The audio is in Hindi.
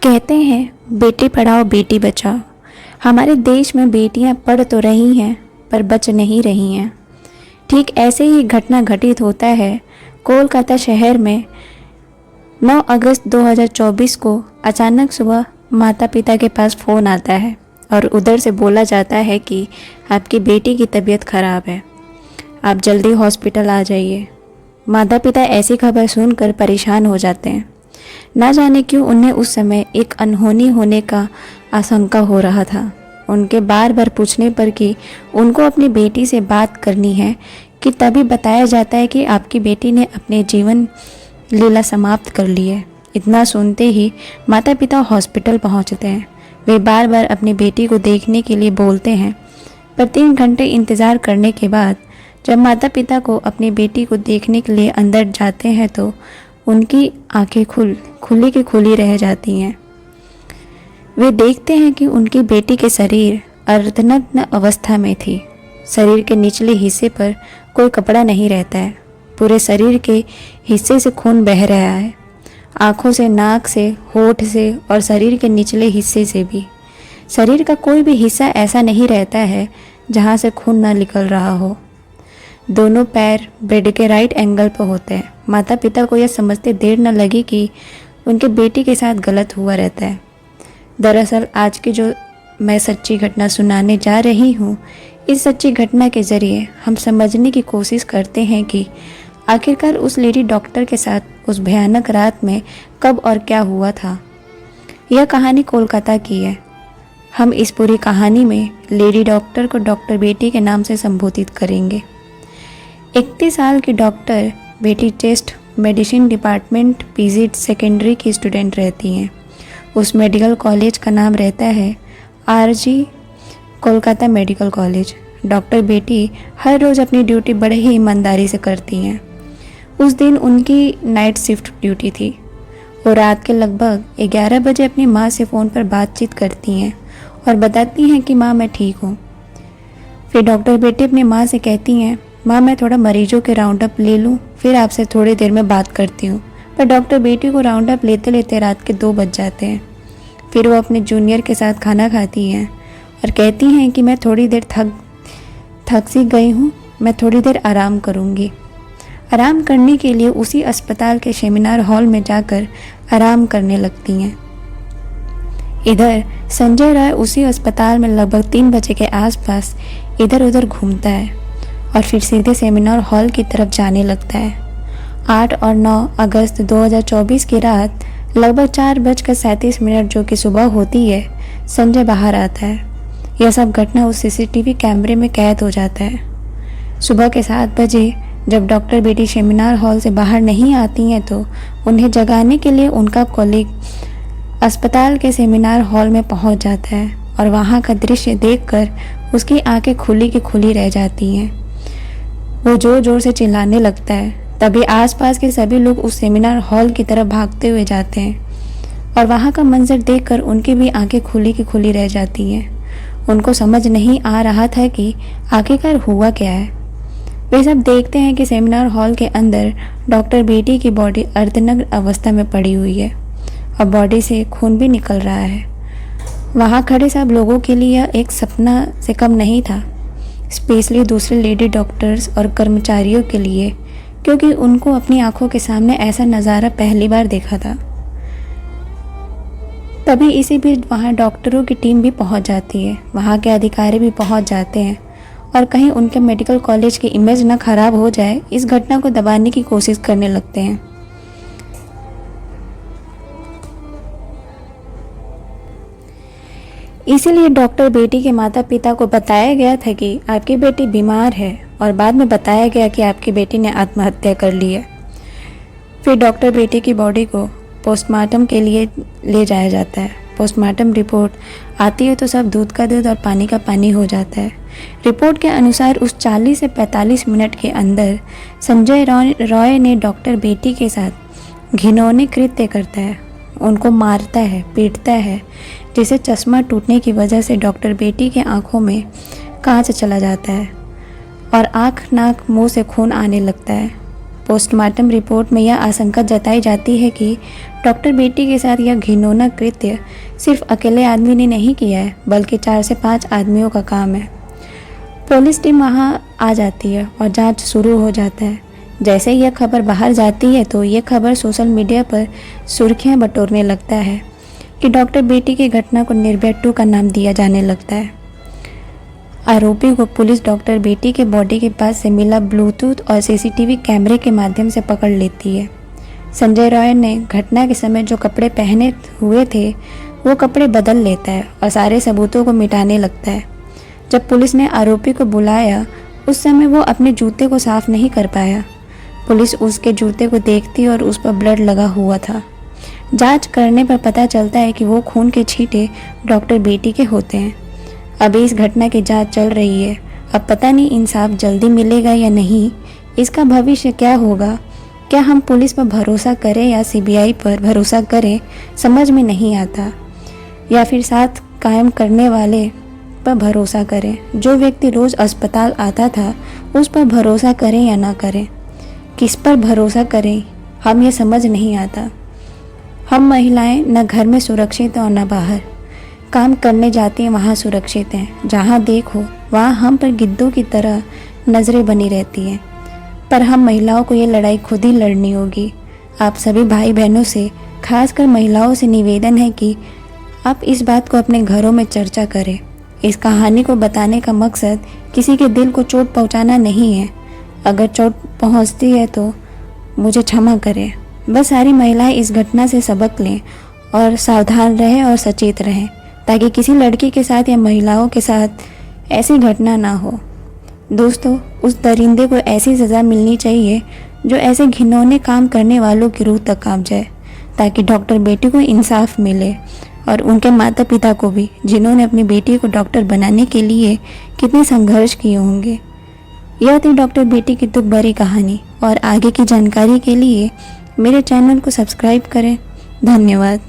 कहते हैं बेटी पढ़ाओ बेटी बचाओ। हमारे देश में बेटियां पढ़ तो रही हैं पर बच नहीं रही हैं। ठीक ऐसे ही घटना घटित होता है कोलकाता शहर में 9 अगस्त 2024 को। अचानक सुबह माता पिता के पास फ़ोन आता है और उधर से बोला जाता है कि आपकी बेटी की तबीयत ख़राब है, आप जल्दी हॉस्पिटल आ जाइए। माता पिता ऐसी खबर सुनकर परेशान हो जाते हैं। ना जाने क्यों उन्हें उस समय एक अनहोनी होने का आशंका हो रहा था। उनके बार बार पूछने पर कि उनको अपनी बेटी से बात करनी है कि तभी बताया जाता है कि आपकी बेटी ने अपने जीवन लीला समाप्त कर ली है। इतना सुनते ही माता पिता हॉस्पिटल पहुंचते हैं। वे बार बार अपनी बेटी को देखने के लिए बोलते हैं, पर 3 घंटे इंतज़ार करने के बाद जब माता पिता को अपनी बेटी को देखने के लिए अंदर जाते हैं तो उनकी आंखें खुली की खुली रह जाती हैं। वे देखते हैं कि उनकी बेटी के शरीर अर्धनग्न अवस्था में थी। शरीर के निचले हिस्से पर कोई कपड़ा नहीं रहता है। पूरे शरीर के हिस्से से खून बह रहा है, आँखों से, नाक से, होठ से और शरीर के निचले हिस्से से भी। शरीर का कोई भी हिस्सा ऐसा नहीं रहता है जहाँ से खून ना निकल रहा हो। दोनों पैर बेड के राइट एंगल पर होते हैं। माता पिता को यह समझते देर न लगी कि उनके बेटी के साथ गलत हुआ रहता है। दरअसल आज की जो मैं सच्ची घटना सुनाने जा रही हूँ, इस सच्ची घटना के ज़रिए हम समझने की कोशिश करते हैं कि आखिरकार उस लेडी डॉक्टर के साथ उस भयानक रात में कब और क्या हुआ था। यह कहानी कोलकाता की है। हम इस पूरी कहानी में लेडी डॉक्टर को डॉक्टर बेटी के नाम से संबोधित करेंगे। 31 साल की डॉक्टर बेटी chest medicine department PG secondary की स्टूडेंट रहती हैं। उस मेडिकल कॉलेज का नाम रहता है RG Kolkata medical college. Doctor बेटी हर रोज़ अपनी ड्यूटी बड़े ही ईमानदारी से करती हैं। उस दिन उनकी नाइट शिफ्ट ड्यूटी थी। वो रात के लगभग 11 बजे अपनी माँ से फ़ोन पर बातचीत करती हैं और बताती हैं कि माँ मैं ठीक हूँ। फिर डॉक्टर बेटी अपनी माँ से कहती हैं, माँ मैं थोड़ा मरीजों के राउंड अप ले लूँ, फिर आपसे थोड़ी देर में बात करती हूँ। पर डॉक्टर बेटी को राउंड अप लेते लेते रात के 2 बज जाते हैं। फिर वो अपने जूनियर के साथ खाना खाती हैं और कहती हैं कि मैं थोड़ी देर थक सी गई हूँ, मैं थोड़ी देर आराम करूँगी। आराम करने के लिए उसी अस्पताल के सेमिनार हॉल में जाकर आराम करने लगती हैं। इधर संजय राय उसी अस्पताल में लगभग 3 बजे के आसपास इधर उधर घूमता है और फिर सीधे सेमिनार हॉल की तरफ जाने लगता है। 8 और 9 अगस्त 2024 की रात लगभग 4:37 जो कि सुबह होती है, संजय बाहर आता है। यह सब घटना उस सीसीटीवी कैमरे में कैद हो जाता है। सुबह के 7 बजे जब डॉक्टर बेटी सेमिनार हॉल से बाहर नहीं आती हैं तो उन्हें जगाने के लिए उनका कॉलीग अस्पताल के सेमिनार हॉल में पहुंच जाता है और वहां का दृश्य देखकर उसकी आंखें खुली की खुली रह जाती हैं। वो जोर जोर से चिल्लाने लगता है। तभी आसपास के सभी लोग उस सेमिनार हॉल की तरफ भागते हुए जाते हैं और वहाँ का मंजर देखकर उनकी भी आंखें खुली की खुली रह जाती हैं। उनको समझ नहीं आ रहा था कि आखिरकार हुआ क्या है। वे सब देखते हैं कि सेमिनार हॉल के अंदर डॉक्टर बेटी की बॉडी अर्धनग्न अवस्था में पड़ी हुई है और बॉडी से खून भी निकल रहा है। वहाँ खड़े सब लोगों के लिए यह एक सपना से कम नहीं था, स्पेशली दूसरे लेडी डॉक्टर्स और कर्मचारियों के लिए, क्योंकि उनको अपनी आंखों के सामने ऐसा नज़ारा पहली बार देखा था। तभी इसी बीच वहाँ डॉक्टरों की टीम भी पहुँच जाती है, वहाँ के अधिकारी भी पहुँच जाते हैं और कहीं उनके मेडिकल कॉलेज की इमेज न खराब हो जाए, इस घटना को दबाने की कोशिश करने लगते हैं। इसीलिए डॉक्टर बेटी के माता पिता को बताया गया था कि आपकी बेटी बीमार है और बाद में बताया गया कि आपकी बेटी ने आत्महत्या कर ली है। फिर डॉक्टर बेटी की बॉडी को पोस्टमार्टम के लिए ले जाया जाता है। पोस्टमार्टम रिपोर्ट आती है तो सब दूध का दूध और पानी का पानी हो जाता है। रिपोर्ट के अनुसार उस 40 से 45 मिनट के अंदर संजय रॉय ने डॉक्टर बेटी के साथ घिनौने कृत्य करता है। उनको मारता है, पीटता है, जिसे चश्मा टूटने की वजह से डॉक्टर बेटी के आंखों में कांच चला जाता है और आँख, नाक, मुंह से खून आने लगता है। पोस्टमार्टम रिपोर्ट में यह आशंका जताई जाती है कि डॉक्टर बेटी के साथ यह घिनौना कृत्य सिर्फ अकेले आदमी ने नहीं किया है, बल्कि 4 से 5 आदमियों का काम है। पुलिस टीम वहां आ जाती है और जांच शुरू हो जाता है। जैसे ही यह खबर बाहर जाती है तो यह खबर सोशल मीडिया पर सुर्खियां बटोरने लगता है कि डॉक्टर बेटी की घटना को निर्भया 2 का नाम दिया जाने लगता है। आरोपी को पुलिस डॉक्टर बेटी के बॉडी के पास से मिला ब्लूटूथ और सीसीटीवी कैमरे के माध्यम से पकड़ लेती है। संजय रॉय ने घटना के समय जो कपड़े पहने हुए थे वो कपड़े बदल लेता है और सारे सबूतों को मिटाने लगता है। जब पुलिस ने आरोपी को बुलाया उस समय वो अपने जूते को साफ नहीं कर पाया। पुलिस उसके जूते को देखती और उस पर ब्लड लगा हुआ था। जांच करने पर पता चलता है कि वो खून के छींटे डॉक्टर बेटी के होते हैं। अभी इस घटना की जांच चल रही है। अब पता नहीं इंसाफ जल्दी मिलेगा या नहीं, इसका भविष्य क्या होगा। क्या हम पुलिस पर भरोसा करें या सीबीआई पर भरोसा करें, समझ में नहीं आता। या फिर साथ कायम करने वाले पर भरोसा करें। जो व्यक्ति रोज़ अस्पताल आता था उस पर भरोसा करें या ना करें, किस पर भरोसा करें, हम ये समझ नहीं आता। हम महिलाएं न घर में सुरक्षित और न बाहर काम करने जाती हैं वहाँ सुरक्षित हैं। जहाँ देखो वहाँ हम पर गिद्धों की तरह नज़रें बनी रहती हैं। पर हम महिलाओं को ये लड़ाई खुद ही लड़नी होगी। आप सभी भाई बहनों से, खासकर महिलाओं से निवेदन है कि आप इस बात को अपने घरों में चर्चा करें। इस कहानी को बताने का मकसद किसी के दिल को चोट पहुँचाना नहीं है। अगर चोट पहुँचती है तो मुझे क्षमा करें। बस सारी महिलाएं इस घटना से सबक लें और सावधान रहें और सचेत रहें, ताकि किसी लड़की के साथ या महिलाओं के साथ ऐसी घटना ना हो। दोस्तों, उस दरिंदे को ऐसी सज़ा मिलनी चाहिए जो ऐसे घिनौने काम करने वालों की रूह तक कांप जाए, ताकि डॉक्टर बेटी को इंसाफ मिले और उनके माता पिता को भी, जिन्होंने अपनी बेटी को डॉक्टर बनाने के लिए कितने संघर्ष किए होंगे। यह थी डॉक्टर बेटी की दुख भरी कहानी और आगे की जानकारी के लिए मेरे चैनल को सब्सक्राइब करें। धन्यवाद।